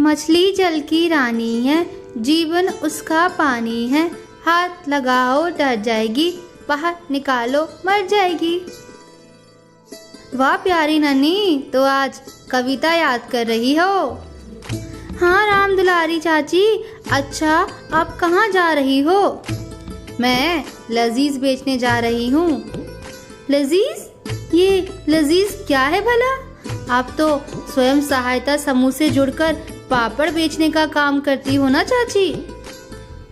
मछली जल की रानी है, जीवन उसका पानी है, हाथ लगाओ डर जाएगी, बाहर निकालो मर जाएगी। वाह प्यारी नन्ही, तो आज कविता याद कर रही हो। हाँ राम दुलारी चाची। अच्छा, आप कहाँ जा रही हो? मैं लजीज बेचने जा रही हूँ। लजीज? ये लजीज क्या है भला? आप तो स्वयं सहायता समूह से जुड़कर पापड़ बेचने का काम करती हो ना चाची?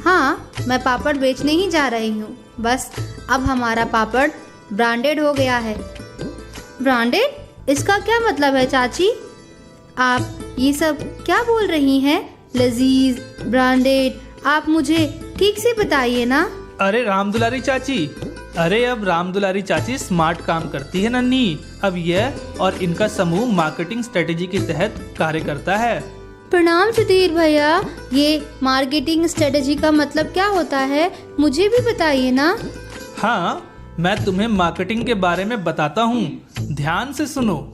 हाँ, मैं पापड़ बेचने ही जा रही हूँ। बस अब हमारा पापड़ ब्रांडेड हो गया है। ब्रांडेड? इसका क्या मतलब है चाची? आप ये सब क्या बोल रही हैं? लजीज, ब्रांडेड, आप मुझे ठीक से बताइए ना। अरे रामदुलारी चाची, अरे अब रामदुलारी चाची स्मार्ट काम करती है नन्ही। अब यह और इनका समूह मार्केटिंग स्ट्रेटेजी के तहत कार्य करता है। प्रणाम सुधीर भैया, ये मार्केटिंग स्ट्रेटेजी का मतलब क्या होता है, मुझे भी बताइए ना। हाँ, मैं तुम्हें मार्केटिंग के बारे में बताता हूँ, ध्यान से सुनो।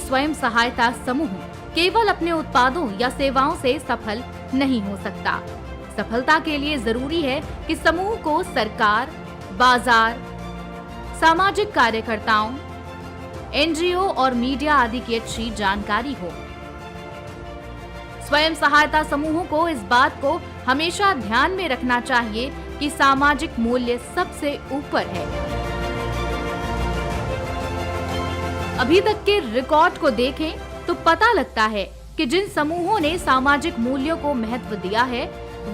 स्वयं सहायता समूह केवल अपने उत्पादों या सेवाओं से सफल नहीं हो सकता। सफलता के लिए जरूरी है कि समूह को सरकार, बाजार, सामाजिक कार्यकर्ताओं, एनजीओ और मीडिया आदि की अच्छी जानकारी हो। स्वयं सहायता समूहों को इस बात को हमेशा ध्यान में रखना चाहिए कि सामाजिक मूल्य सबसे ऊपर है। अभी तक के रिकॉर्ड को देखें तो पता लगता है कि जिन समूहों ने सामाजिक मूल्यों को महत्व दिया है,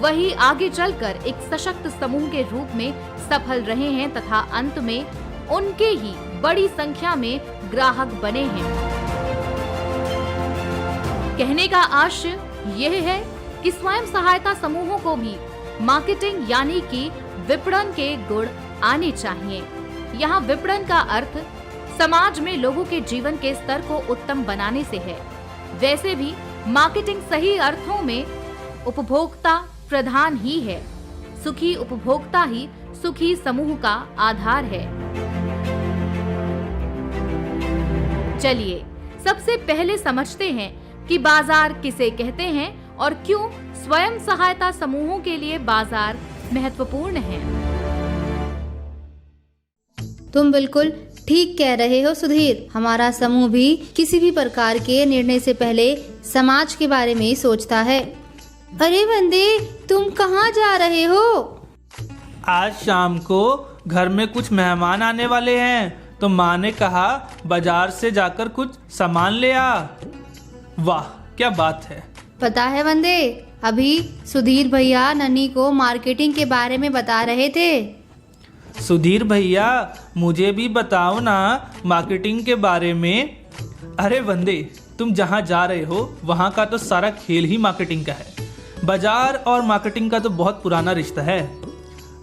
वही आगे चलकर एक सशक्त समूह के रूप में सफल रहे हैं तथा अंत में उनके ही बड़ी संख्या में ग्राहक बने हैं। कहने का आशय यह है कि स्वयं सहायता समूहों को भी मार्केटिंग यानी कि विपणन के गुण आने चाहिए। यहाँ विपणन का अर्थ समाज में लोगों के जीवन के स्तर को उत्तम बनाने से है। वैसे भी मार्केटिंग सही अर्थों में उपभोक्ता प्रधान ही है। सुखी उपभोक्ता ही सुखी समूह का आधार है। चलिए सबसे पहले समझते हैं कि बाजार किसे कहते हैं और क्यों स्वयं सहायता समूहों के लिए बाजार महत्वपूर्ण है। तुम बिल्कुल ठीक कह रहे हो सुधीर। हमारा समूह भी किसी भी प्रकार के निर्णय से पहले समाज के बारे में ही सोचता है। अरे वंदे, तुम कहाँ जा रहे हो? आज शाम को घर में कुछ मेहमान आने वाले हैं, तो माँ ने कहा बाजार से जाकर कुछ सामान ले आ। वाह क्या बात है। पता है वंदे, अभी सुधीर भैया नन्ही को मार्केटिंग के बारे में बता रहे थे। सुधीर भैया, मुझे भी बताओ ना मार्केटिंग के बारे में। अरे वंदे, तुम जहाँ जा रहे हो वहाँ का तो सारा खेल ही मार्केटिंग का है। बाजार और मार्केटिंग का तो बहुत पुराना रिश्ता है।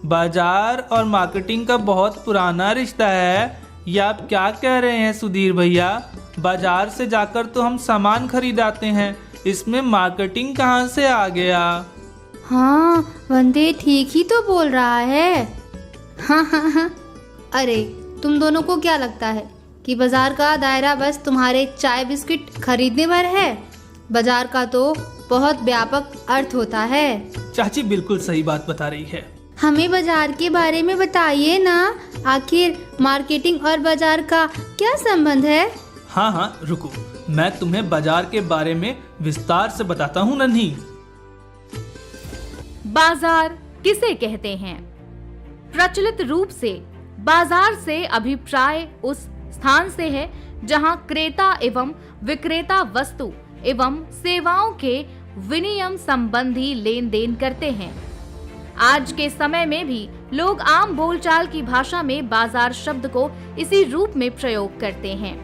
बाजार और मार्केटिंग का बहुत पुराना रिश्ता है, ये आप क्या कह रहे हैं सुधीर भैया? बाजार से जाकर तो हम सामान खरीदाते हैं, इसमें मार्केटिंग कहाँ से आ गया? हाँ वंदे ठीक ही तो बोल रहा है। हाँ। अरे तुम दोनों को क्या लगता है कि बाजार का दायरा बस तुम्हारे चाय बिस्किट खरीदने भर है? बाजार का तो बहुत व्यापक अर्थ होता है। चाची बिल्कुल सही बात बता रही है। हमें बाजार के बारे में बताइए ना, आखिर मार्केटिंग और बाजार का क्या संबंध है? हाँ रुको, मैं तुम्हें बाजार के बारे में विस्तार से बताता हूँ नन्ही। बाजार किसे कहते हैं? प्रचलित रूप से बाजार से अभिप्राय उस स्थान से है जहां क्रेता एवं विक्रेता वस्तु एवं सेवाओं के विनिमय संबंधी लेन देन करते हैं। आज के समय में भी लोग आम बोलचाल की भाषा में बाजार शब्द को इसी रूप में प्रयोग करते हैं।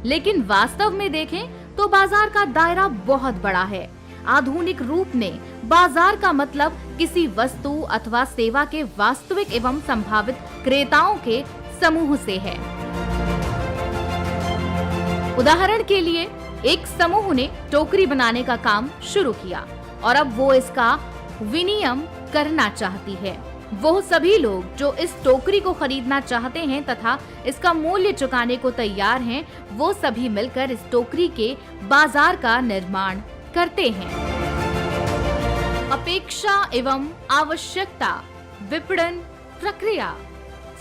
लेकिन वास्तव में देखें तो बाजार का दायरा बहुत बड़ा है। आधुनिक रूप में बाजार का मतलब किसी वस्तु अथवा सेवा के वास्तविक एवं संभावित क्रेताओं के समूह से है। उदाहरण के लिए एक समूह ने टोकरी बनाने का काम शुरू किया और अब वो इसका विनियम करना चाहती है। वो सभी लोग जो इस टोकरी को खरीदना चाहते हैं तथा इसका मूल्य चुकाने को तैयार हैं, वो सभी मिलकर इस टोकरी के बाजार का निर्माण करते हैं। अपेक्षा एवं आवश्यकता, विपणन प्रक्रिया।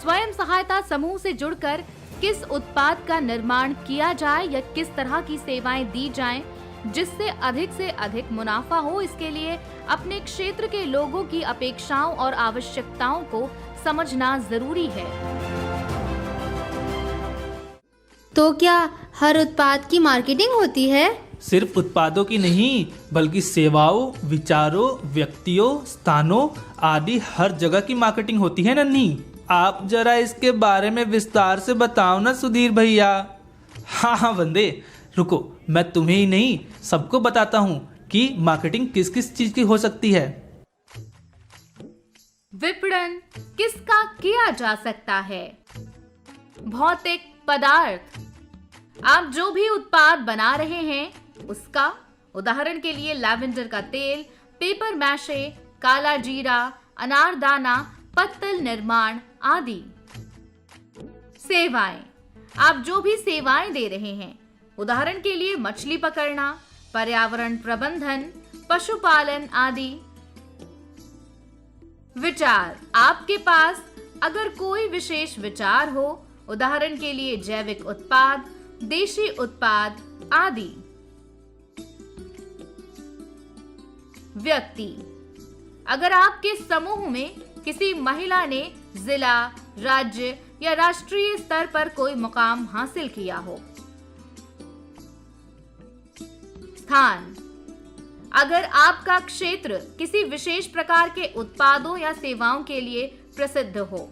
स्वयं सहायता समूह से जुड़कर किस उत्पाद का निर्माण किया जाए या किस तरह की सेवाएं दी जाएं जिससे अधिक से अधिक मुनाफा हो, इसके लिए अपने क्षेत्र के लोगों की अपेक्षाओं और आवश्यकताओं को समझना जरूरी है। तो क्या हर उत्पाद की मार्केटिंग होती है? सिर्फ उत्पादों की नहीं, बल्कि सेवाओं, विचारों, व्यक्तियों, स्थानों आदि हर जगह की मार्केटिंग होती है नन्ही। आप जरा इसके बारे में विस्तार से बताओ ना सुधीर भैया। हाँ वंदे, रुको, मैं तुम्हें ही नहीं सबको बताता हूँ कि मार्केटिंग किस किस चीज की हो सकती है। विपणन किसका किया जा सकता है? भौतिक पदार्थ, आप जो भी उत्पाद बना रहे हैं उसका। उदाहरण के लिए लैवेंडर का तेल, पेपर मैशे, काला जीरा, अनारदाना, पत्तल निर्माण आदि। सेवाएं, आप जो भी सेवाएं दे रहे हैं, उदाहरण के लिए मछली पकड़ना, पर्यावरण प्रबंधन, पशुपालन आदि। विचार, आपके पास अगर कोई विशेष विचार हो, उदाहरण के लिए जैविक उत्पाद, देशी उत्पाद आदि। व्यक्ति, अगर आपके समूह में किसी महिला ने जिला, राज्य या राष्ट्रीय स्तर पर कोई मुकाम हासिल किया हो। स्थान, अगर आपका क्षेत्र किसी विशेष प्रकार के उत्पादों या सेवाओं के लिए प्रसिद्ध हो।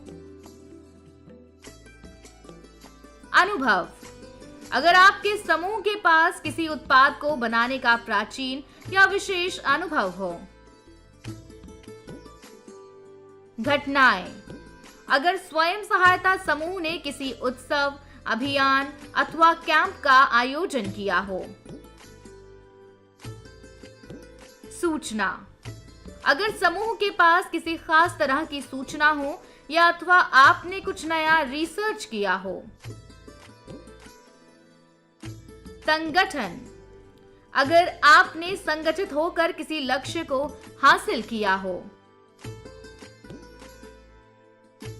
अनुभव, अगर आपके समूह के पास किसी उत्पाद को बनाने का प्राचीन या विशेष अनुभव हो। घटनाएं, अगर स्वयं सहायता समूह ने किसी उत्सव, अभियान अथवा कैंप का आयोजन किया हो। सूचना, अगर समूह के पास किसी खास तरह की सूचना हो या अथवा आपने कुछ नया रिसर्च किया हो। संगठन, अगर आपने संगठित होकर किसी लक्ष्य को हासिल किया हो।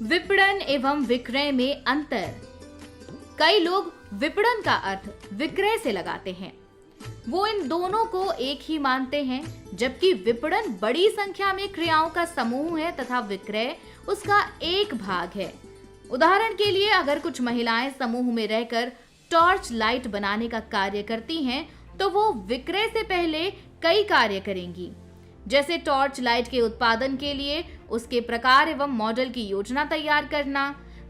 विपणन एवं विक्रय में अंतर। कई लोग विपणन का अर्थ विक्रय से लगाते हैं। वो इन दोनों को एक ही मानते हैं, जबकि विपणन बड़ी संख्या में क्रियाओं का समूह है तथा विक्रय उसका एक भाग है। उदाहरण के लिए, अगर कुछ महिलाएं समूह में रहकर टॉर्च लाइट बनाने का कार्य करती हैं, तो वो विक्रय से पहले कई कार्य करेंगी, जैसे टॉर्च लाइट के उत्पादन के लिए उसके प्रकार एवं मॉडल की योजना तैयार करना,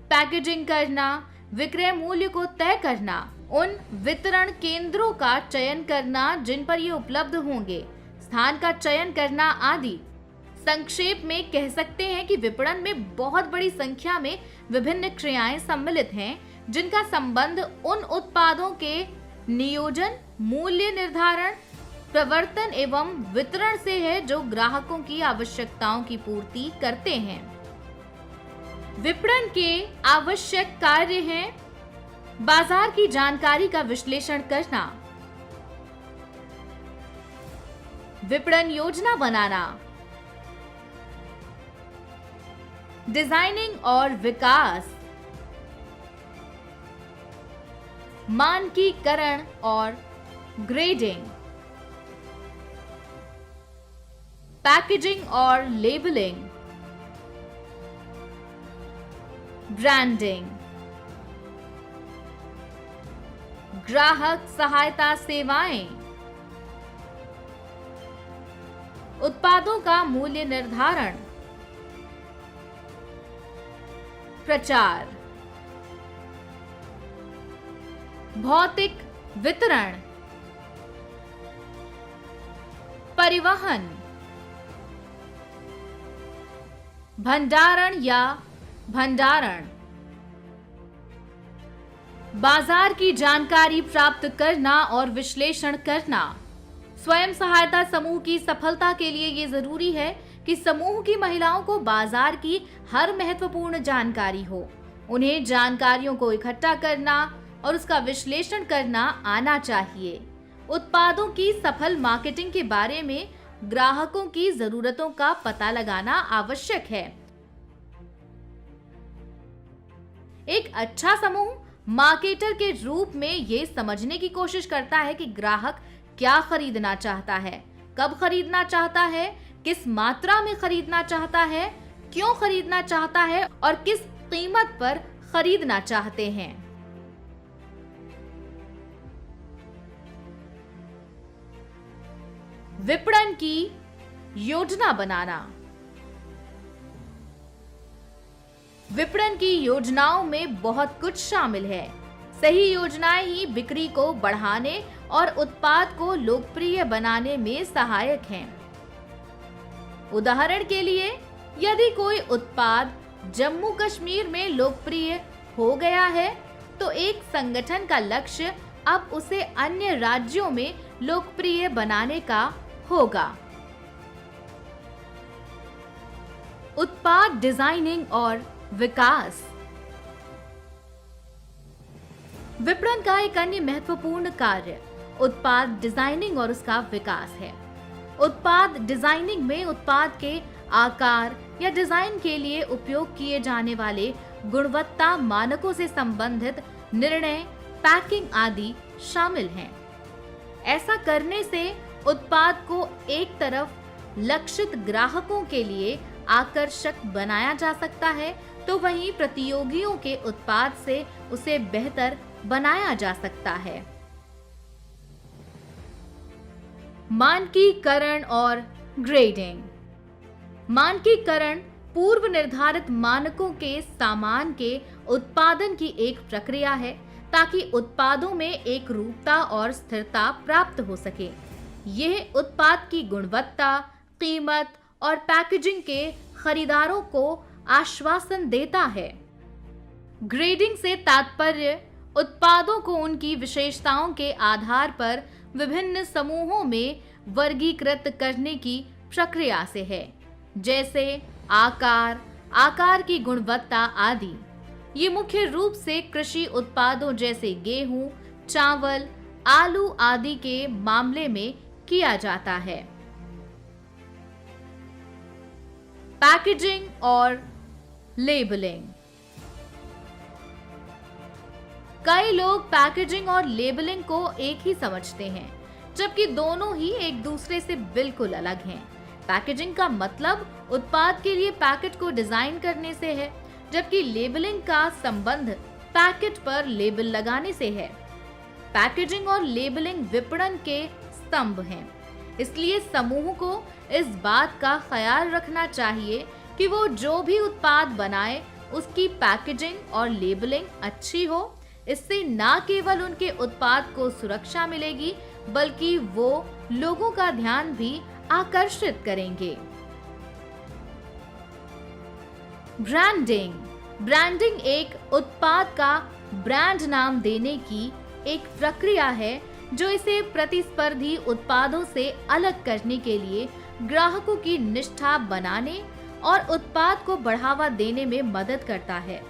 पैकेजिंग करना, विक्रय मूल्य को तय करना, उन वितरण केंद्रों का चयन करना जिन पर ये उपलब्ध होंगे, स्थान का चयन करना आदि। संक्षेप में कह सकते हैं कि विपणन में बहुत बड़ी संख्या में विभिन्न क्रियाएं सम्मिलित हैं, जिनका संबंध उन उत्पादों के नियोजन, मूल्य निर्धारण, प्रवर्तन एवं वितरण से है जो ग्राहकों की आवश्यकताओं की पूर्ति करते हैं। विपणन के आवश्यक कार्य हैं: बाजार की जानकारी का विश्लेषण करना, विपणन योजना बनाना, डिजाइनिंग और विकास, मानकीकरण और ग्रेडिंग, पैकेजिंग और लेबलिंग, ब्रांडिंग, ग्राहक सहायता सेवाएं, उत्पादों का मूल्य निर्धारण, प्रचार, भौतिक वितरण, परिवहन, भंडारण या भंडारण, बाजार की जानकारी प्राप्त करना और विश्लेषण करना। स्वयं सहायता समूह की सफलता के लिए ये जरूरी है कि समूह की महिलाओं को बाजार की हर महत्वपूर्ण जानकारी हो। उन्हें जानकारियों को इकट्ठा करना और उसका विश्लेषण करना आना चाहिए। उत्पादों की सफल मार्केटिंग के बारे में ग्राहकों की जरूरतों का पता लगाना आवश्यक है। एक अच्छा समूह मार्केटर के रूप में ये समझने की कोशिश करता है कि ग्राहक क्या खरीदना चाहता है, कब खरीदना चाहता है, किस मात्रा में खरीदना चाहता है, क्यों खरीदना चाहता है और किस कीमत पर खरीदना चाहते हैं। विपणन की योजना बनाना। विपणन की योजनाओं में बहुत कुछ शामिल है। सही योजनाएं ही बिक्री को बढ़ाने और उत्पाद को लोकप्रिय बनाने में सहायक हैं। उदाहरण के लिए, यदि कोई उत्पाद जम्मू कश्मीर में लोकप्रिय हो गया है, तो एक संगठन का लक्ष्य अब उसे अन्य राज्यों में लोकप्रिय बनाने का होगा। उत्पाद डिजाइनिंग और विकास। विपणन का एक अन्य महत्वपूर्ण कार्य उत्पाद डिजाइनिंग और उसका विकास है। उत्पाद डिजाइनिंग में उत्पाद के आकार या डिजाइन के लिए उपयोग किए जाने वाले गुणवत्ता मानकों से संबंधित निर्णय, पैकिंग आदि शामिल हैं। ऐसा करने से उत्पाद को एक तरफ लक्षित ग्राहकों के लिए आकर्षक बनाया जा सकता है, तो वहीं प्रतियोगियों के उत्पाद से उसे बेहतर बनाया जा सकता है। मानकीकरण और ग्रेडिंग। मानकीकरण पूर्व निर्धारित मानकों के सामान के उत्पादन की एक प्रक्रिया है, ताकि उत्पादों में एक रूपता और स्थिरता प्राप्त हो सके। यह उत्पाद की गुणवत्ता, कीमत और पैकेजिंग के खरीदारों को आश्वासन देता है। ग्रेडिंग से तात्पर्य उत्पादों को उनकी विशेषताओं के आधार पर विभिन्न समूहों में वर्गीकृत करने की प्रक्रिया से है, जैसे आकार, आकार की गुणवत्ता आदि। ये मुख्य रूप से कृषि उत्पादों जैसे गेहूं, चावल, आलू आदि के मामले में किया जाता है। पैकेजिंग और लेबलिंग। कई लोग पैकेजिंग और लेबलिंग को एक ही समझते हैं, जबकि दोनों ही एक दूसरे से बिल्कुल अलग हैं। पैकेजिंग का मतलब उत्पाद के लिए पैकेट को डिजाइन करने से है, जबकि लेबलिंग का संबंध पैकेट पर लेबल लगाने से है। पैकेजिंग और लेबलिंग विपणन के स्तंभ हैं, इसलिए समूह को इस बात का ख्याल रखना चाहिए कि वो जो भी उत्पाद बनाए उसकी पैकेजिंग और लेबलिंग अच्छी हो। इससे न केवल उनके उत्पाद को सुरक्षा मिलेगी, बल्कि वो लोगों का ध्यान भी आकर्षित करेंगे। ब्रांडिंग। ब्रांडिंग एक उत्पाद का ब्रांड नाम देने की एक प्रक्रिया है, जो इसे प्रतिस्पर्धी उत्पादों से अलग करने के लिए ग्राहकों की निष्ठा बनाने और उत्पाद को बढ़ावा देने में मदद करता है।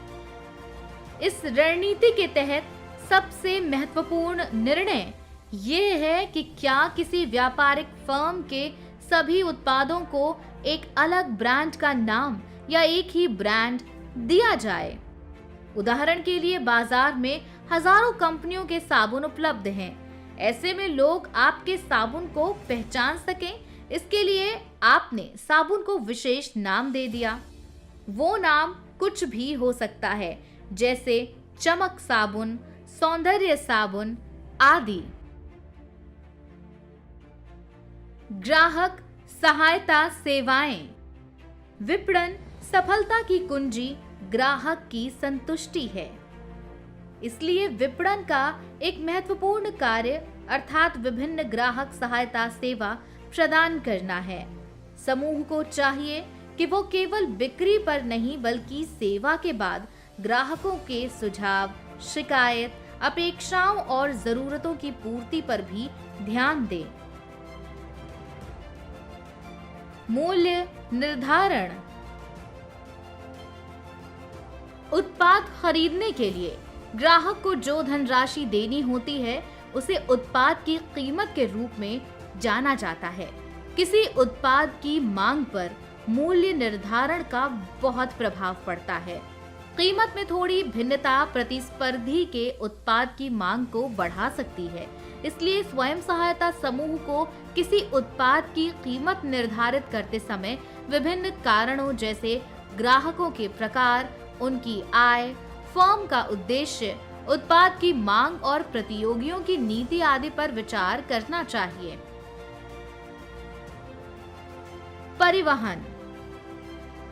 इस रणनीति के तहत सबसे महत्वपूर्ण निर्णय ये है कि क्या किसी व्यापारिक फर्म के सभी उत्पादों को एक अलग ब्रांड का नाम या एक ही ब्रांड दिया जाए। उदाहरण के लिए, बाजार में हजारों कंपनियों के साबुन उपलब्ध हैं। ऐसे में लोग आपके साबुन को पहचान सकें, इसके लिए आपने साबुन को विशेष नाम दे दिया। वो नाम कुछ भी हो सकता है, जैसे चमक साबुन, सौंदर्य साबुन आदि। ग्राहक सहायता सेवाएं। विपणन सफलता की कुंजी ग्राहक की संतुष्टि है। इसलिए विपणन का एक महत्वपूर्ण कार्य अर्थात विभिन्न ग्राहक सहायता सेवा प्रदान करना है। समूह को चाहिए कि वो केवल बिक्री पर नहीं बल्कि सेवा के बाद ग्राहकों के सुझाव, शिकायत, अपेक्षाओं और जरूरतों की पूर्ति पर भी ध्यान दें। मूल्य निर्धारण। उत्पाद खरीदने के लिए ग्राहक को जो धनराशि देनी होती है उसे उत्पाद की कीमत के रूप में जाना जाता है। किसी उत्पाद की मांग पर मूल्य निर्धारण का बहुत प्रभाव पड़ता है। कीमत में थोड़ी भिन्नता प्रतिस्पर्धी के उत्पाद की मांग को बढ़ा सकती है। इसलिए स्वयं सहायता समूह को किसी उत्पाद की कीमत निर्धारित करते समय विभिन्न कारणों जैसे ग्राहकों के प्रकार, उनकी आय, फर्म का उद्देश्य, उत्पाद की मांग और प्रतियोगियों की नीति आदि पर विचार करना चाहिए। परिवहन।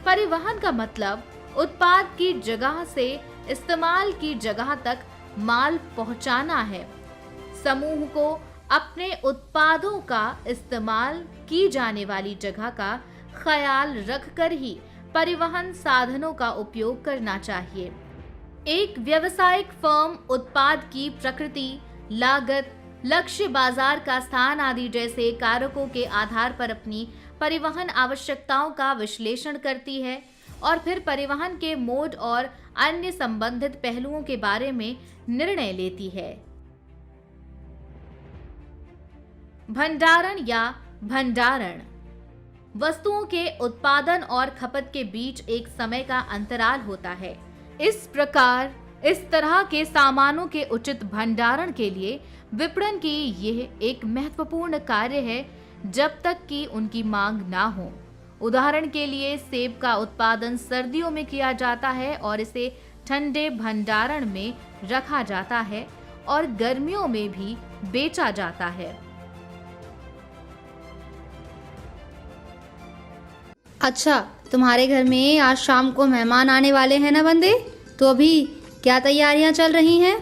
परिवहन का मतलब उत्पाद की जगह से इस्तेमाल की जगह तक माल पहुंचाना है। समूह को अपने उत्पादों का इस्तेमाल की जाने वाली जगह का ख्याल रखकर ही परिवहन साधनों का उपयोग करना चाहिए। एक व्यावसायिक फर्म उत्पाद की प्रकृति, लागत, लक्ष्य बाजार का स्थान आदि जैसे कारकों के आधार पर अपनी परिवहन आवश्यकताओं का विश्लेषण करती है और फिर परिवहन के मोड और अन्य संबंधित पहलुओं के बारे में निर्णय लेती है। भंडारण या भंडारण। वस्तुओं के उत्पादन और खपत के बीच एक समय का अंतराल होता है। इस प्रकार इस तरह के सामानों के उचित भंडारण के लिए विपणन की यह एक महत्वपूर्ण कार्य है जब तक कि उनकी मांग ना हो। उदाहरण के लिए सेब का उत्पादन सर्दियों में किया जाता है और इसे ठंडे भंडारण में रखा जाता है और गर्मियों में भी बेचा जाता है। अच्छा, तुम्हारे घर में आज शाम को मेहमान आने वाले हैं ना बंदे? तो अभी क्या तैयारियां चल रही हैं?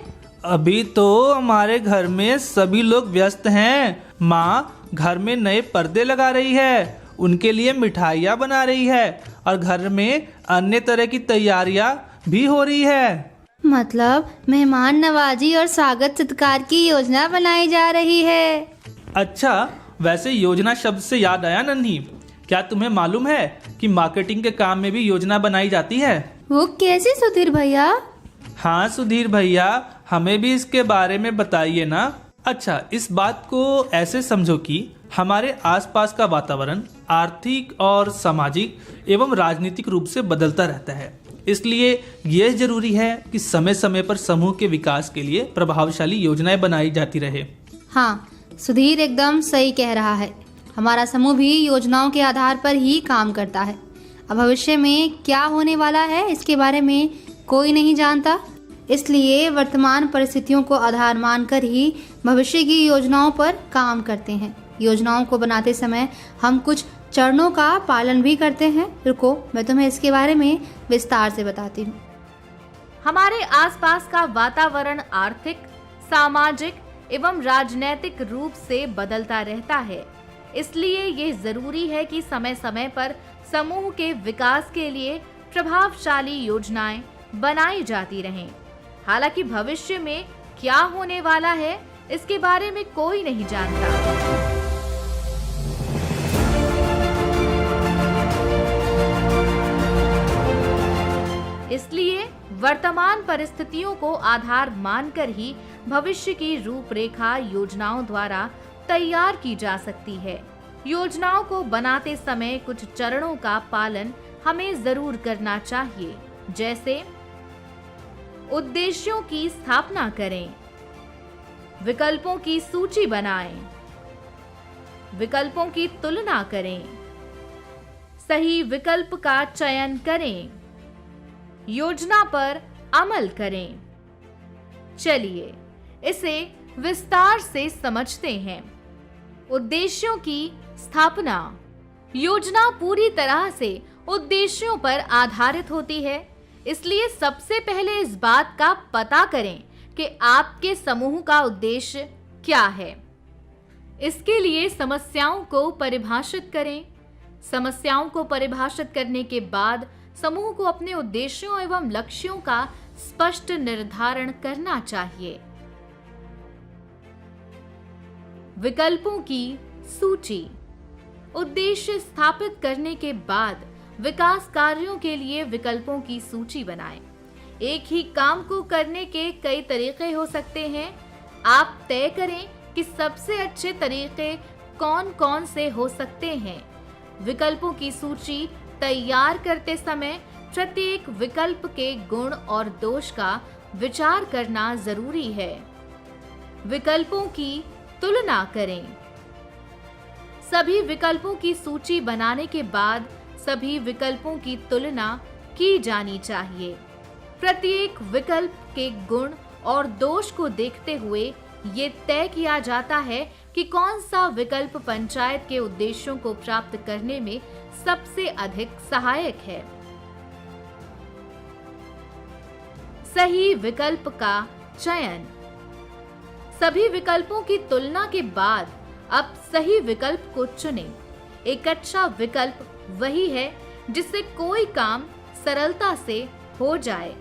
अभी तो हमारे घर में सभी लोग व्यस्त हैं। माँ घर में नए पर्दे लगा रही है, उनके लिए मिठाइयाँ बना रही है और घर में अन्य तरह की तैयारियाँ भी हो रही है। मतलब मेहमान नवाजी और स्वागत सत्कार की योजना बनाई जा रही है। अच्छा, वैसे योजना शब्द से याद आया नन्ही, क्या तुम्हें मालूम है कि मार्केटिंग के काम में भी योजना बनाई जाती है? वो कैसे सुधीर भैया? हाँ सुधीर भैया, हमें भी इसके बारे में बताइए ना। अच्छा, इस बात को ऐसे समझो कि हमारे आसपास का वातावरण आर्थिक और सामाजिक एवं राजनीतिक रूप से बदलता रहता है। इसलिए यह जरूरी है कि समय समय पर समूह के विकास के लिए प्रभावशाली योजनाएं बनाई जाती रहे। हाँ, सुधीर एकदम सही कह रहा है। हमारा समूह भी योजनाओं के आधार पर ही काम करता है। अब भविष्य में क्या होने वाला है इसके बारे में कोई नहीं जानता, इसलिए वर्तमान परिस्थितियों को आधार मानकर ही भविष्य की योजनाओं पर काम करते हैं। योजनाओं को बनाते समय हम कुछ चरणों का पालन भी करते हैं। रुको, मैं तुम्हें इसके बारे में विस्तार से बताती हूँ। हमारे आसपास का वातावरण आर्थिक, सामाजिक एवं राजनैतिक रूप से बदलता रहता है। इसलिए ये जरूरी है कि समय समय पर समूह के विकास के लिए प्रभावशाली योजनाएं बनाई जाती रहें। हालांकि भविष्य में क्या होने वाला है इसके बारे में कोई नहीं जानता। इसलिए वर्तमान परिस्थितियों को आधार मानकर ही भविष्य की रूपरेखा योजनाओं द्वारा तैयार की जा सकती है। योजनाओं को बनाते समय कुछ चरणों का पालन हमें जरूर करना चाहिए, जैसे उद्देश्यों की स्थापना करें, विकल्पों की सूची बनाएं, विकल्पों की तुलना करें, सही विकल्प का चयन करें, योजना पर अमल करें। चलिए इसे विस्तार से समझते हैं। उद्देश्यों की स्थापना। योजना पूरी तरह से उद्देश्यों पर आधारित होती है, इसलिए सबसे पहले इस बात का पता करें कि आपके समूह का उद्देश्य क्या है। इसके लिए समस्याओं को परिभाषित करें। समस्याओं को परिभाषित करने के बाद समूह को अपने उद्देश्यों एवं लक्ष्यों का स्पष्ट निर्धारण करना चाहिए। विकल्पों की सूची। उद्देश्य स्थापित करने के बाद विकास कार्यों के लिए विकल्पों की सूची बनाएं। एक ही काम को करने के कई तरीके हो सकते हैं। आप तय करें कि सबसे अच्छे तरीके कौन कौन से हो सकते हैं। विकल्पों की सूची तैयार करते समय प्रत्येक विकल्प के गुण और दोष का विचार करना जरूरी है। विकल्पों की तुलना करें। सभी विकल्पों की सूची बनाने के बाद सभी विकल्पों की तुलना की जानी चाहिए। प्रत्येक विकल्प के गुण और दोष को देखते हुए ये तय किया जाता है कि कौन सा विकल्प पंचायत के उद्देश्यों को प्राप्त करने में सबसे अधिक सहायक है। सही विकल्प का चयन। सभी विकल्पों की तुलना के बाद अब सही विकल्प को चुनें। एक अच्छा विकल्प वही है जिससे कोई काम सरलता से हो जाए।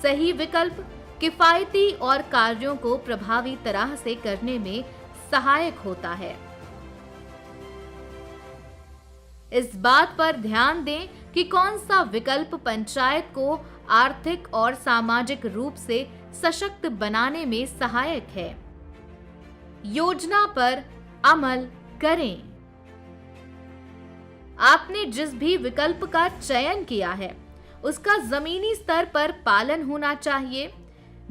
सही विकल्प किफायती और कार्यों को प्रभावी तरह से करने में सहायक होता है। इस बात पर ध्यान दें कि कौन सा विकल्प पंचायत को आर्थिक और सामाजिक रूप से सशक्त बनाने में सहायक है। योजना पर अमल करें। आपने जिस भी विकल्प का चयन किया है उसका जमीनी स्तर पर पालन होना चाहिए।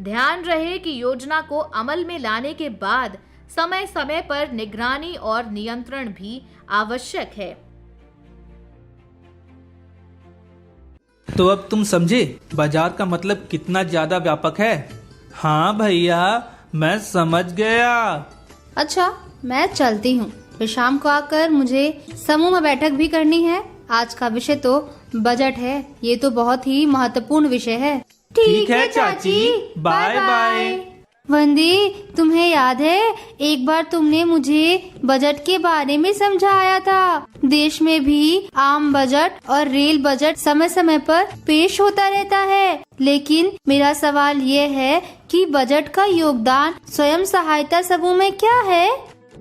ध्यान रहे कि योजना को अमल में लाने के बाद समय समय पर निगरानी और नियंत्रण भी आवश्यक है। तो अब तुम समझे बाजार का मतलब कितना ज्यादा व्यापक है। हाँ भैया, मैं समझ गया। अच्छा, मैं चलती हूँ। फिर शाम को आकर मुझे समूह में बैठक भी करनी है। आज का विषय तो बजट है। ये तो बहुत ही महत्वपूर्ण विषय है। ठीक है चाची, बाय बाय। वंदी, तुम्हें याद है एक बार तुमने मुझे बजट के बारे में समझाया था। देश में भी आम बजट और रेल बजट समय समय पर पेश होता रहता है, लेकिन मेरा सवाल ये है कि बजट का योगदान स्वयं सहायता समूह में क्या है?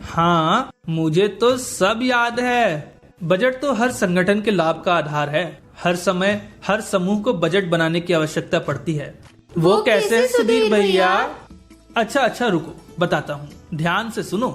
हाँ, मुझे तो सब याद है। बजट तो हर संगठन के लाभ का आधार है। हर समय हर समूह को बजट बनाने की आवश्यकता पड़ती है। वो कैसे सुधीर भैया? अच्छा रुको, बताता हूँ, ध्यान से सुनो।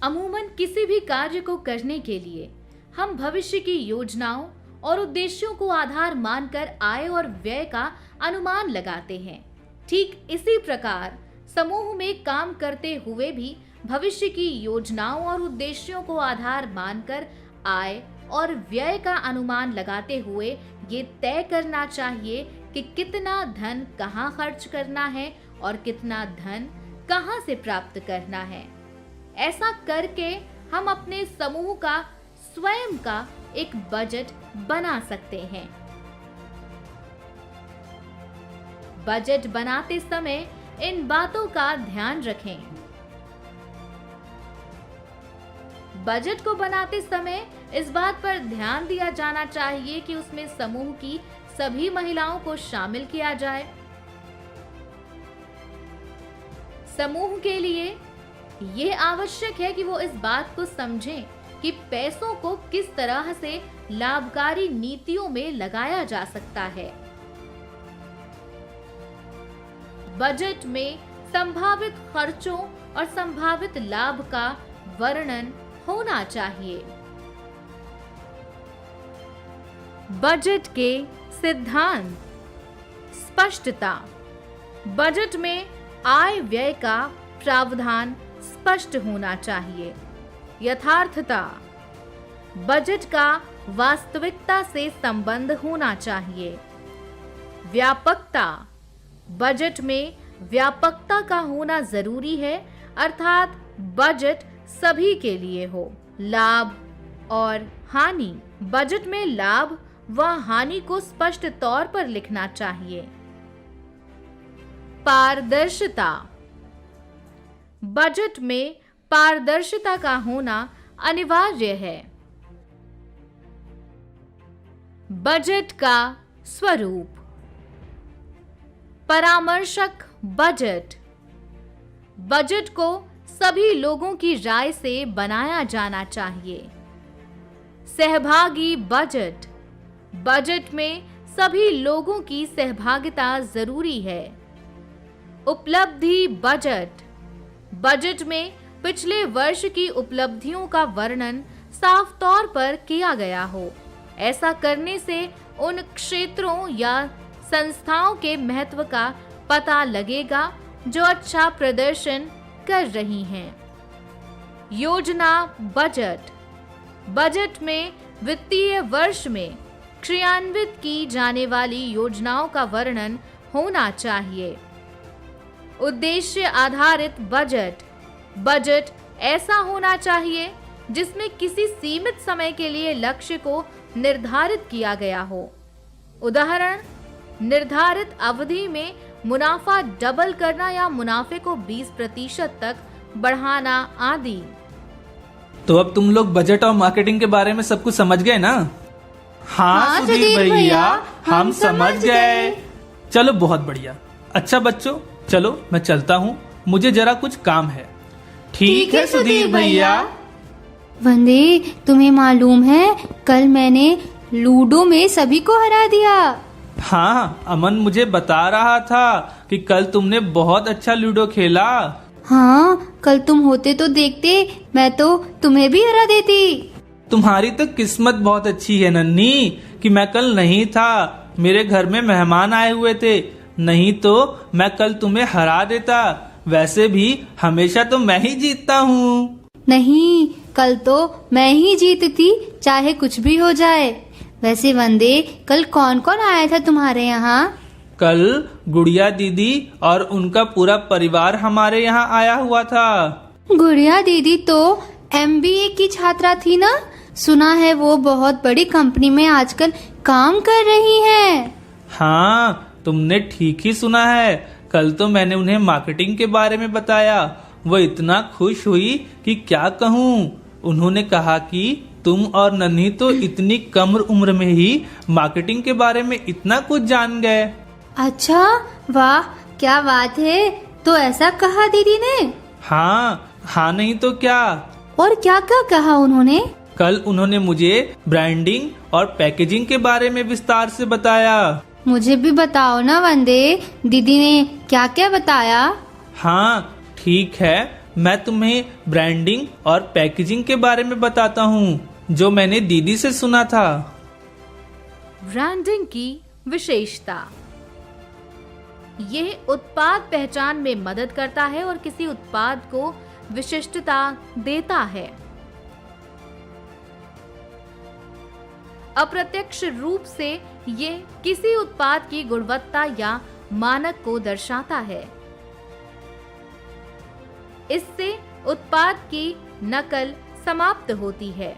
अमूमन किसी भी कार्य को करने के लिए हम भविष्य की योजनाओं और उद्देश्यों को आधार मानकर आय और व्यय का अनुमान लगाते हैं। ठीक इसी प्रकार समूह में काम करते हुए भी भविष्य की योजनाओं और उद्देश्यों को आधार मानकर आय और व्यय का अनुमान लगाते हुए ये तय करना चाहिए कि कितना धन कहाँ खर्च करना है और कितना धन कहाँ से प्राप्त करना है। ऐसा करके हम अपने समूह का स्वयं का एक बजट बना सकते हैं। बजट बनाते समय इन बातों का ध्यान रखें। बजट को बनाते समय इस बात पर ध्यान दिया जाना चाहिए कि उसमें समूह की सभी महिलाओं को शामिल किया जाए। समूह के लिए यह आवश्यक है कि वो इस बात को समझें कि पैसों को किस तरह से लाभकारी नीतियों में लगाया जा सकता है। बजट में संभावित खर्चों और संभावित लाभ का वर्णन होना चाहिए। बजट के सिद्धांत। स्पष्टता। बजट में आय व्यय का प्रावधान स्पष्ट होना चाहिए। यथार्थता। बजट का वास्तविकता से संबंध होना चाहिए। व्यापकता। बजट में व्यापकता का होना जरूरी है, अर्थात बजट सभी के लिए हो। लाभ और हानि। बजट में लाभ व हानि को स्पष्ट तौर पर लिखना चाहिए। पारदर्शिता। बजट में पारदर्शिता का होना अनिवार्य है। बजट का स्वरूप। परामर्शक बजट। बजट को सभी लोगों की राय से बनाया जाना चाहिए। सहभागी बजट। बजट में सभी लोगों की सहभागिता जरूरी है। उपलब्धि बजट। बजट में पिछले वर्ष की उपलब्धियों का वर्णन साफ तौर पर किया गया हो। ऐसा करने से उन क्षेत्रों या संस्थाओं के महत्व का पता लगेगा जो अच्छा प्रदर्शन कर रही हैं। योजना बजट। बजट में वित्तीय वर्ष में क्रियान्वित की जाने वाली योजनाओं का वर्णन होना चाहिए। उद्देश्य आधारित बजट। बजट ऐसा होना चाहिए जिसमें किसी सीमित समय के लिए लक्ष्य को निर्धारित किया गया हो। उदाहरण, निर्धारित अवधि में मुनाफा डबल करना या मुनाफे को 20% तक बढ़ाना आदि। तो अब तुम लोग बजट और मार्केटिंग के बारे में सब कुछ समझ गए ना? हाँ सुधीर भैया, हम समझ गए। चलो बहुत बढ़िया। अच्छा बच्चों, चलो मैं चलता हूँ, मुझे जरा कुछ काम है। ठीक है सुधीर भैया। वंदे, तुम्हें मालूम है कल मैंने लूडो में सभी को हरा दिया। हाँ, अमन मुझे बता रहा था कि कल तुमने बहुत अच्छा लूडो खेला। हाँ, कल तुम होते तो देखते, मैं तो तुम्हें भी हरा देती। तुम्हारी तो किस्मत बहुत अच्छी है नन्ही कि मैं कल नहीं था। मेरे घर में मेहमान आए हुए थे, नहीं तो मैं कल तुम्हें हरा देता। वैसे भी हमेशा तो मैं ही जीतता हूँ। नहीं, कल तो मैं ही जीतती, चाहे कुछ भी हो जाए। वैसे वंदे, कल कौन कौन आया था तुम्हारे यहाँ? कल गुड़िया दीदी और उनका पूरा परिवार हमारे यहाँ आया हुआ था। गुड़िया दीदी तो MBA की छात्रा थी ना? सुना है वो बहुत बड़ी कंपनी में आजकल काम कर रही हैं। हाँ, तुमने ठीक ही सुना है। कल तो मैंने उन्हें मार्केटिंग के बारे में बताया। वो इतना खुश हुई कि क्या कहूँ। उन्होंने कहा कि तुम और नन्ही तो इतनी कम उम्र में ही मार्केटिंग के बारे में इतना कुछ जान गए। अच्छा, वाह, क्या बात है। तो ऐसा कहा दीदी ने? हाँ नहीं तो क्या। और क्या क्या कहा उन्होंने? कल उन्होंने मुझे ब्रांडिंग और पैकेजिंग के बारे में विस्तार से बताया। मुझे भी बताओ ना वंदे, दीदी ने क्या क्या बताया? हाँ ठीक है, मैं तुम्हें ब्रांडिंग और पैकेजिंग के बारे में बताता हूँ जो मैंने दीदी से सुना था। ब्रांडिंग की विशेषता। यह उत्पाद पहचान में मदद करता है और किसी उत्पाद को विशिष्टता देता है। अप्रत्यक्ष रूप से ये किसी उत्पाद की गुणवत्ता या मानक को दर्शाता है। इससे उत्पाद की नकल समाप्त होती है।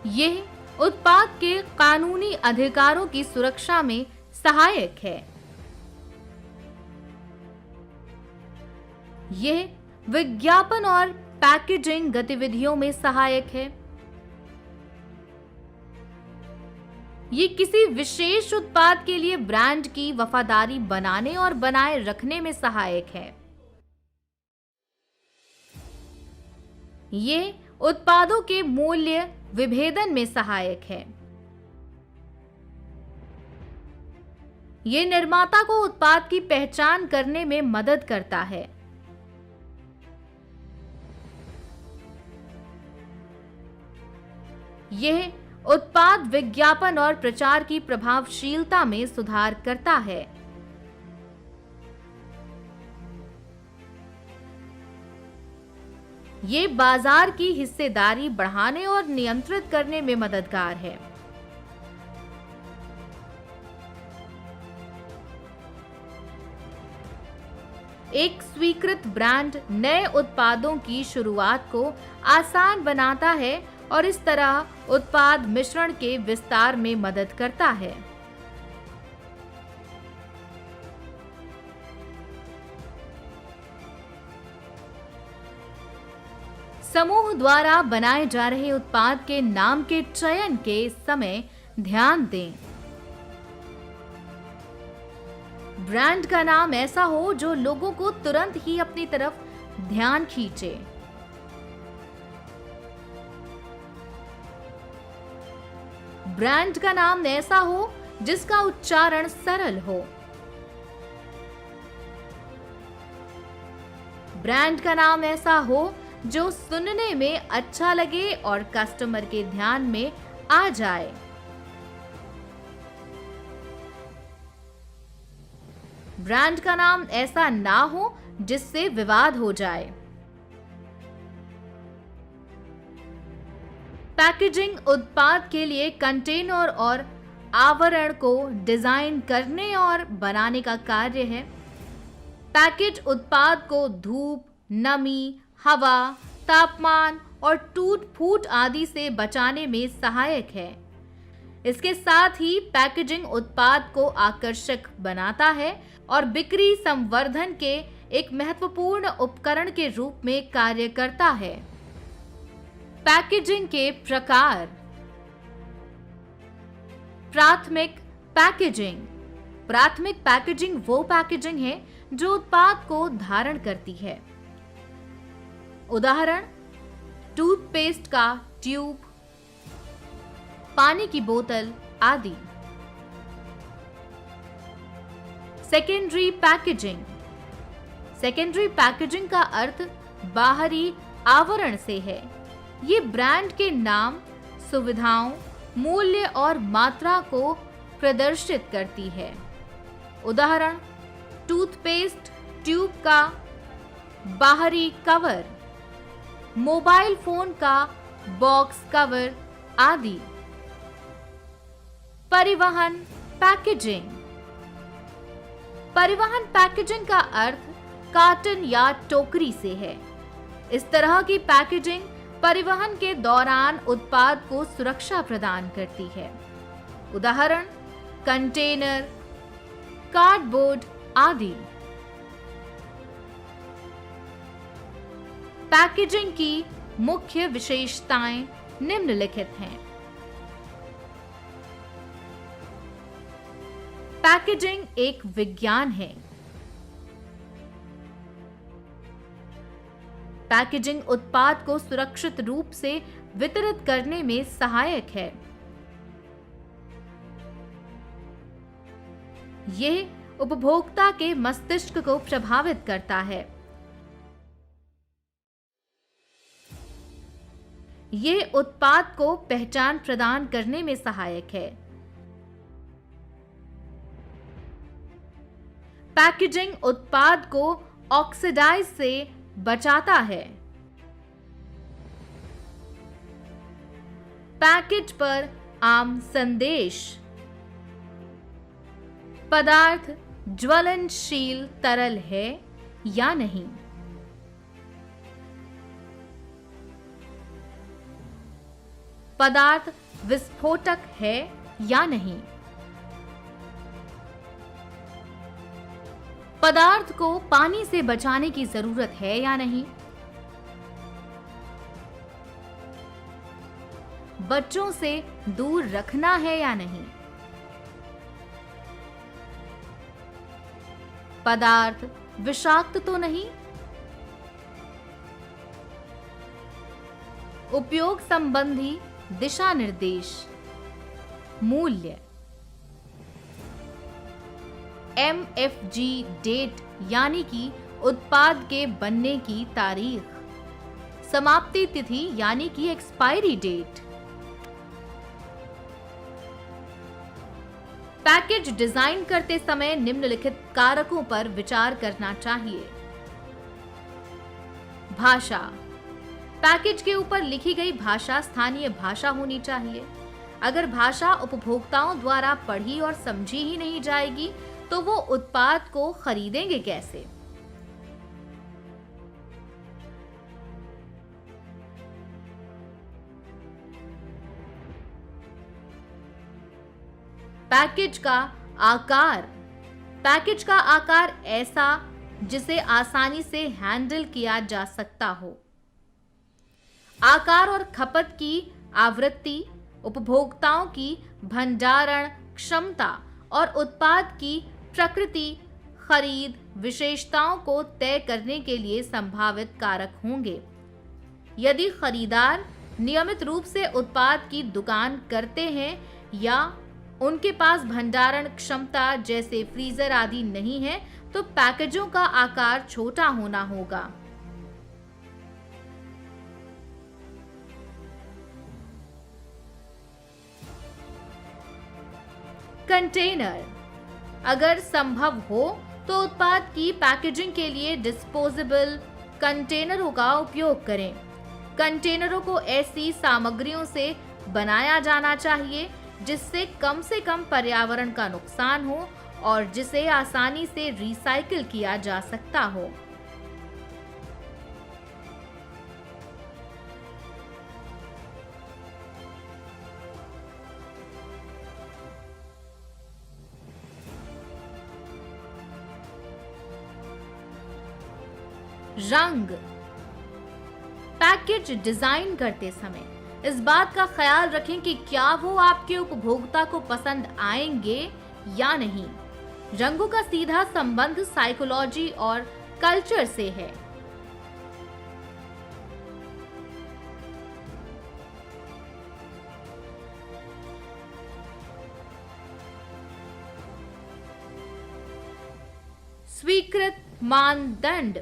यह उत्पाद के कानूनी अधिकारों की सुरक्षा में सहायक है। यह विज्ञापन और पैकेजिंग गतिविधियों में सहायक है। ये किसी विशेष उत्पाद के लिए ब्रांड की वफादारी बनाने और बनाए रखने में सहायक है। ये उत्पादों के मूल्य विभेदन में सहायक है। ये निर्माता को उत्पाद की पहचान करने में मदद करता है। यह उत्पाद विज्ञापन और प्रचार की प्रभावशीलता में सुधार करता है। ये बाजार की हिस्सेदारी बढ़ाने और नियंत्रित करने में मददगार है। एक स्वीकृत ब्रांड नए उत्पादों की शुरुआत को आसान बनाता है और इस तरह उत्पाद मिश्रण के विस्तार में मदद करता है। समूह द्वारा बनाए जा रहे उत्पाद के नाम के चयन के समय ध्यान दें। ब्रांड का नाम ऐसा हो जो लोगों को तुरंत ही अपनी तरफ ध्यान खींचे। ब्रांड का नाम ऐसा हो जिसका उच्चारण सरल हो। ब्रांड का नाम ऐसा हो जो सुनने में अच्छा लगे और कस्टमर के ध्यान में आ जाए। ब्रांड का नाम ऐसा ना हो जिससे विवाद हो जाए। पैकेजिंग उत्पाद के लिए कंटेनर और आवरण को डिजाइन करने और बनाने का कार्य है। पैकेज उत्पाद को धूप, नमी, हवा, तापमान और टूट फूट आदि से बचाने में सहायक है। इसके साथ ही पैकेजिंग उत्पाद को आकर्षक बनाता है और बिक्री संवर्धन के एक महत्वपूर्ण उपकरण के रूप में कार्य करता है। पैकेजिंग के प्रकार। प्राथमिक पैकेजिंग। प्राथमिक पैकेजिंग वो पैकेजिंग है जो उत्पाद को धारण करती है। उदाहरण, टूथपेस्ट का ट्यूब, पानी की बोतल आदि। Secondary packaging. सेकेंडरी पैकेजिंग का अर्थ बाहरी आवरण से है। ये ब्रांड के नाम, सुविधाओं, मूल्य और मात्रा को प्रदर्शित करती है। उदाहरण, टूथपेस्ट ट्यूब का बाहरी कवर, मोबाइल फोन का बॉक्स कवर आदि। परिवहन पैकेजिंग। परिवहन पैकेजिंग का अर्थ कार्टन या टोकरी से है। इस तरह की पैकेजिंग परिवहन के दौरान उत्पाद को सुरक्षा प्रदान करती है। उदाहरण, कंटेनर, कार्डबोर्ड आदि। पैकेजिंग की मुख्य विशेषताएं निम्नलिखित हैं। पैकेजिंग एक विज्ञान है। पैकेजिंग उत्पाद को सुरक्षित रूप से वितरित करने में सहायक है। यह उपभोक्ता के मस्तिष्क को प्रभावित करता है। यह उत्पाद को पहचान प्रदान करने में सहायक है। पैकेजिंग उत्पाद को ऑक्सीडाइज से बचाता है। पैकेज पर आम संदेश। पदार्थ ज्वलनशील तरल है या नहीं। पदार्थ विस्फोटक है या नहीं। पदार्थ को पानी से बचाने की जरूरत है या नहीं। बच्चों से दूर रखना है या नहीं। पदार्थ विषाक्त तो नहीं। उपयोग संबंधी दिशा निर्देश। मूल्य। MFG डेट यानी कि उत्पाद के बनने की तारीख। समाप्ति तिथि यानी कि एक्सपायरी डेट। पैकेज डिजाइन करते समय निम्नलिखित कारकों पर विचार करना चाहिए। भाषा। पैकेज के ऊपर लिखी गई भाषा स्थानीय भाषा होनी चाहिए। अगर भाषा उपभोक्ताओं द्वारा पढ़ी और समझी ही नहीं जाएगी तो वो उत्पाद को खरीदेंगे कैसे। पैकेज का आकार। पैकेज का आकार ऐसा जिसे आसानी से हैंडल किया जा सकता हो। आकार और खपत की आवृत्ति, उपभोक्ताओं की भंडारण क्षमता और उत्पाद की प्रकृति, खरीद विशेषताओं को तय करने के लिए संभावित कारक होंगे। यदि खरीदार नियमित रूप से उत्पाद की दुकान करते हैं या उनके पास भंडारण क्षमता जैसे फ्रीजर आदि नहीं है, तो पैकेजों का आकार छोटा होना होगा। कंटेनर, अगर संभव हो तो उत्पाद की पैकेजिंग के लिए डिस्पोजेबल कंटेनरों का उपयोग करें। कंटेनरों को ऐसी सामग्रियों से बनाया जाना चाहिए जिससे कम से कम पर्यावरण का नुकसान हो और जिसे आसानी से रिसाइकिल किया जा सकता हो। रंग, पैकेज डिजाइन करते समय इस बात का ख्याल रखें कि क्या वो आपके उपभोक्ता को पसंद आएंगे या नहीं। रंगों का सीधा संबंध साइकोलॉजी और कल्चर से है। स्वीकृत मानदंड,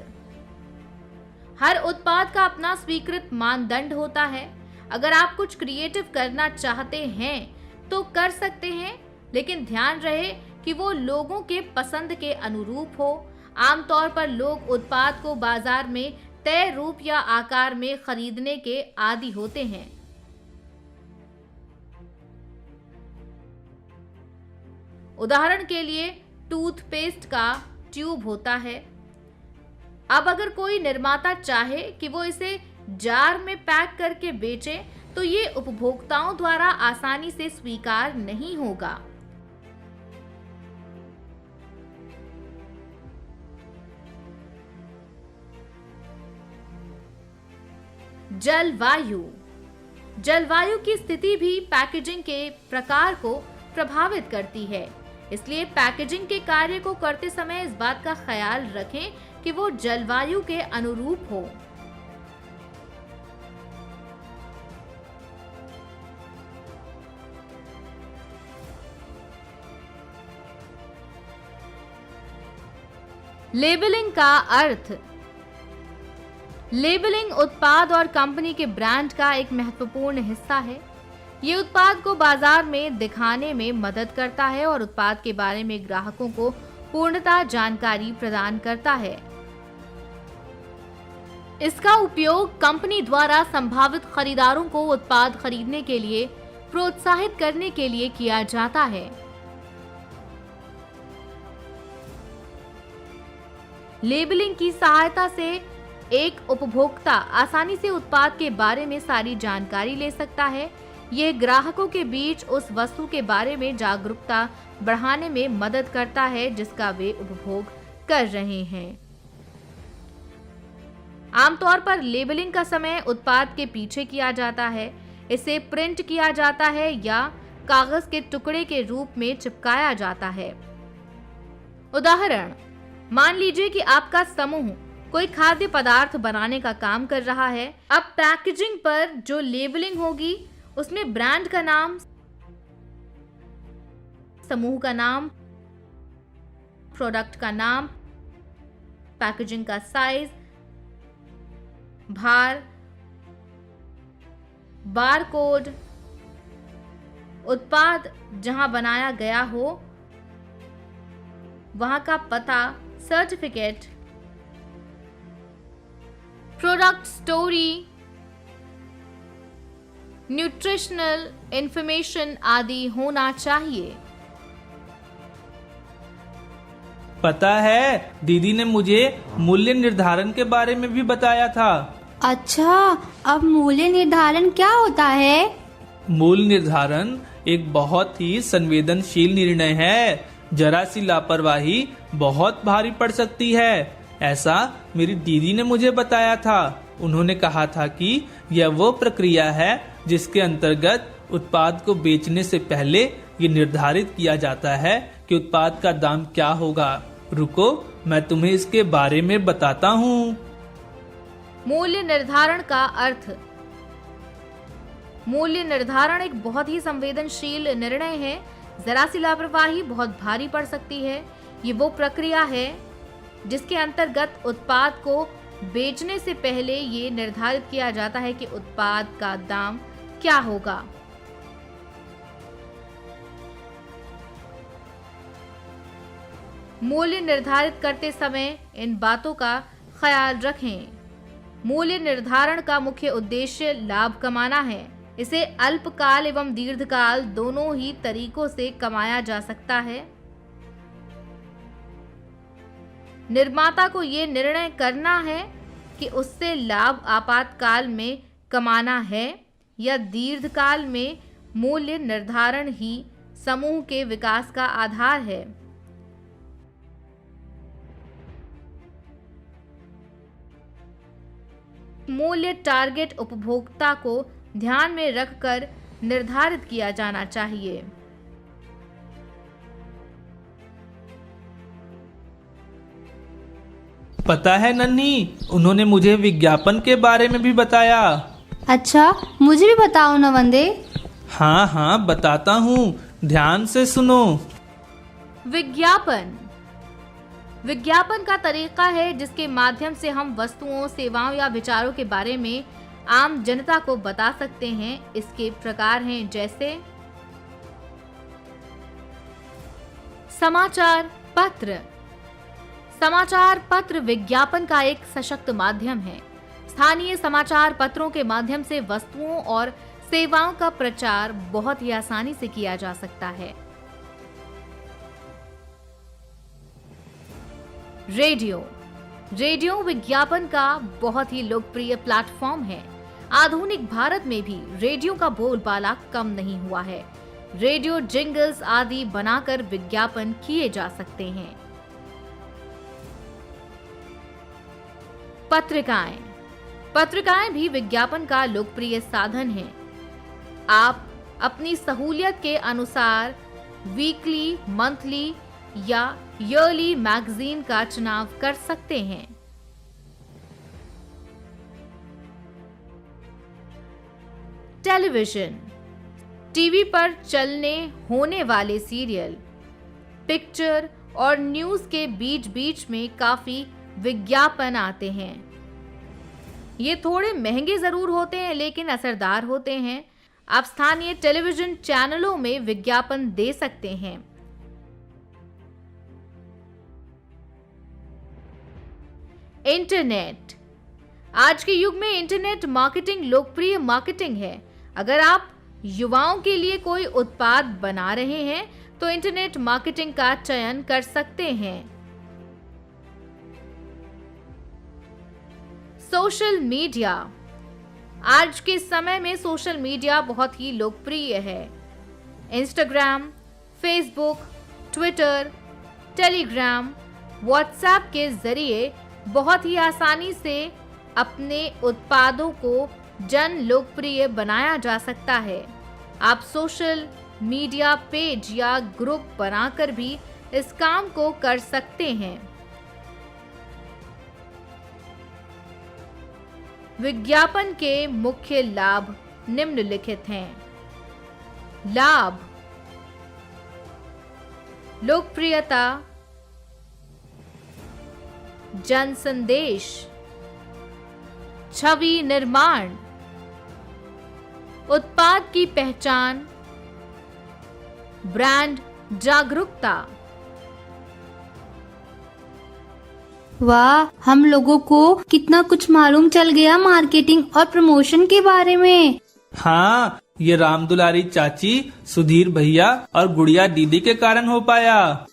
हर उत्पाद का अपना स्वीकृत मानदंड होता है। अगर आप कुछ क्रिएटिव करना चाहते हैं तो कर सकते हैं, लेकिन ध्यान रहे कि वो लोगों के पसंद के अनुरूप हो। आमतौर पर लोग उत्पाद को बाजार में तय रूप या आकार में खरीदने के आदी होते हैं। उदाहरण के लिए टूथपेस्ट का ट्यूब होता है। अब अगर कोई निर्माता चाहे कि वो इसे जार में पैक करके बेचे, तो ये उपभोक्ताओं द्वारा आसानी से स्वीकार नहीं होगा। जलवायु, जलवायु की स्थिति भी पैकेजिंग के प्रकार को प्रभावित करती है। इसलिए पैकेजिंग के कार्य को करते समय इस बात का ख्याल रखें कि वो जलवायु के अनुरूप हो। लेबलिंग का अर्थ, लेबलिंग उत्पाद और कंपनी के ब्रांड का एक महत्वपूर्ण हिस्सा है। ये उत्पाद को बाजार में दिखाने में मदद करता है और उत्पाद के बारे में ग्राहकों को पूर्णतः जानकारी प्रदान करता है। इसका उपयोग कंपनी द्वारा संभावित खरीदारों को उत्पाद खरीदने के लिए प्रोत्साहित करने के लिए किया जाता है। लेबलिंग की सहायता से एक उपभोक्ता आसानी से उत्पाद के बारे में सारी जानकारी ले सकता है। ये ग्राहकों के बीच उस वस्तु के बारे में जागरूकता बढ़ाने में मदद करता है जिसका वे उपभोग कर रहे हैं। आमतौर पर लेबलिंग का समय उत्पाद के पीछे किया जाता है। इसे प्रिंट किया जाता है या कागज के टुकड़े के रूप में चिपकाया जाता है। उदाहरण, मान लीजिए कि आपका समूह कोई खाद्य पदार्थ बनाने का काम कर रहा है। अब पैकेजिंग पर जो लेबलिंग होगी उसमें ब्रांड का नाम, समूह का नाम, प्रोडक्ट का नाम, पैकेजिंग का साइज, भार, बारकोड, उत्पाद जहां बनाया गया हो वहां का पता, certificate, product story, nutritional information आदि होना चाहिए। पता है, दीदी ने मुझे मूल्य निर्धारण के बारे में भी बताया था। अच्छा, अब मूल्य निर्धारण क्या होता है? मूल्य निर्धारण एक बहुत ही संवेदनशील निर्णय है। जरा सी लापरवाही बहुत भारी पड़ सकती है, ऐसा मेरी दीदी ने मुझे बताया था। उन्होंने कहा था कि यह वो प्रक्रिया है जिसके अंतर्गत उत्पाद को बेचने से पहले ये निर्धारित किया जाता है कि उत्पाद का दाम क्या होगा। रुको, मैं तुम्हें इसके बारे में बताता हूँ। मूल्य निर्धारण का अर्थ। मूल्य निर्धारण एक बहुत ही संवेदनशील निर्णय है। जरा सी लापरवाही बहुत भारी पड़ सकती है। ये वो प्रक्रिया है जिसके अंतर्गत उत्पाद को बेचने से पहले ये निर्धारित किया जाता है कि उत्पाद का दाम क्या होगा। मूल्य निर्धारित करते समय इन बातों का ख्याल रखें। मूल्य निर्धारण का मुख्य उद्देश्य लाभ कमाना है। इसे अल्पकाल एवं दीर्घकाल दोनों ही तरीकों से कमाया जा सकता है। निर्माता को ये निर्णय करना है कि उससे लाभ आपातकाल में कमाना है या दीर्घकाल में। मूल्य निर्धारण ही समूह के विकास का आधार है। मूल्य टारगेट उपभोक्ता को ध्यान में रखकर निर्धारित किया जाना चाहिए। पता है नन्ही, उन्होंने मुझे विज्ञापन के बारे में भी बताया। अच्छा, मुझे भी बताओ ना वंदे। हाँ हाँ, बताता हूँ, ध्यान से सुनो। विज्ञापन। विज्ञापन का तरीका है जिसके माध्यम से हम वस्तुओं, सेवाओं या विचारों के बारे में आम जनता को बता सकते हैं। इसके प्रकार हैं जैसे समाचार पत्र। समाचार पत्र विज्ञापन का एक सशक्त माध्यम है। स्थानीय समाचार पत्रों के माध्यम से वस्तुओं और सेवाओं का प्रचार बहुत ही आसानी से किया जा सकता है। रेडियो। रेडियो विज्ञापन का बहुत ही लोकप्रिय प्लेटफॉर्म है। आधुनिक भारत में भी रेडियो का बोलबाला कम नहीं हुआ है। रेडियो जिंगल्स आदि बनाकर विज्ञापन किए जा सकते हैं। पत्रिकाएं। पत्रिकाएं भी विज्ञापन का लोकप्रिय साधन है। आप अपनी सहूलियत के अनुसार वीकली, मंथली या ईयरली मैगजीन का चुनाव कर सकते हैं। टेलीविजन। टीवी पर चलने होने वाले सीरियल, पिक्चर और न्यूज के बीच बीच में काफी विज्ञापन आते हैं। ये थोड़े महंगे जरूर होते हैं लेकिन असरदार होते हैं। आप स्थानीय टेलीविजन चैनलों में विज्ञापन दे सकते हैं। इंटरनेट। आज के युग में इंटरनेट मार्केटिंग लोकप्रिय मार्केटिंग है। अगर आप युवाओं के लिए कोई उत्पाद बना रहे हैं तो इंटरनेट मार्केटिंग का चयन कर सकते हैं। Social media. आज के समय में सोशल मीडिया बहुत ही लोकप्रिय है। Instagram, Facebook, Twitter, Telegram, WhatsApp के जरिए बहुत ही आसानी से अपने उत्पादों को जन लोकप्रिय बनाया जा सकता है। आप सोशल मीडिया पेज या ग्रुप बनाकर भी इस काम को कर सकते हैं। विज्ञापन के मुख्य लाभ निम्नलिखित हैं। लाभ: लोकप्रियता, जन संदेश, छवि निर्माण, उत्पाद की पहचान, ब्रांड जागरूकता। वाह, हम लोगों को कितना कुछ मालूम चल गया मार्केटिंग और प्रमोशन के बारे में। हाँ, ये रामदुलारी चाची, सुधीर भैया और गुड़िया दीदी के कारण हो पाया।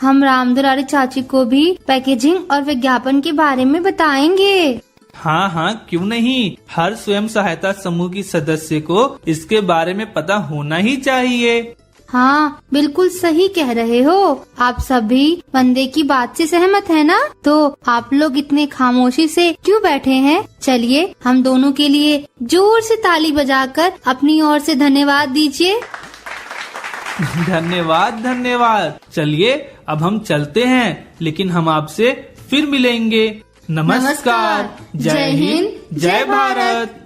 हम रामदुलारी चाची को भी पैकेजिंग और विज्ञापन के बारे में बताएंगे। हाँ हाँ, क्यों नहीं। हर स्वयं सहायता समूह की सदस्य को इसके बारे में पता होना ही चाहिए। हाँ, बिल्कुल सही कह रहे हो। आप सभी वंदे की बात से सहमत है ना? तो आप लोग इतने खामोशी से क्यों बैठे हैं? चलिए हम दोनों के लिए जोर से ताली बजाकर अपनी ओर से धन्यवाद दीजिए। धन्यवाद धन्यवाद। चलिए अब हम चलते हैं, लेकिन हम आपसे फिर मिलेंगे। नमस्कार। जय हिंद, जय भारत।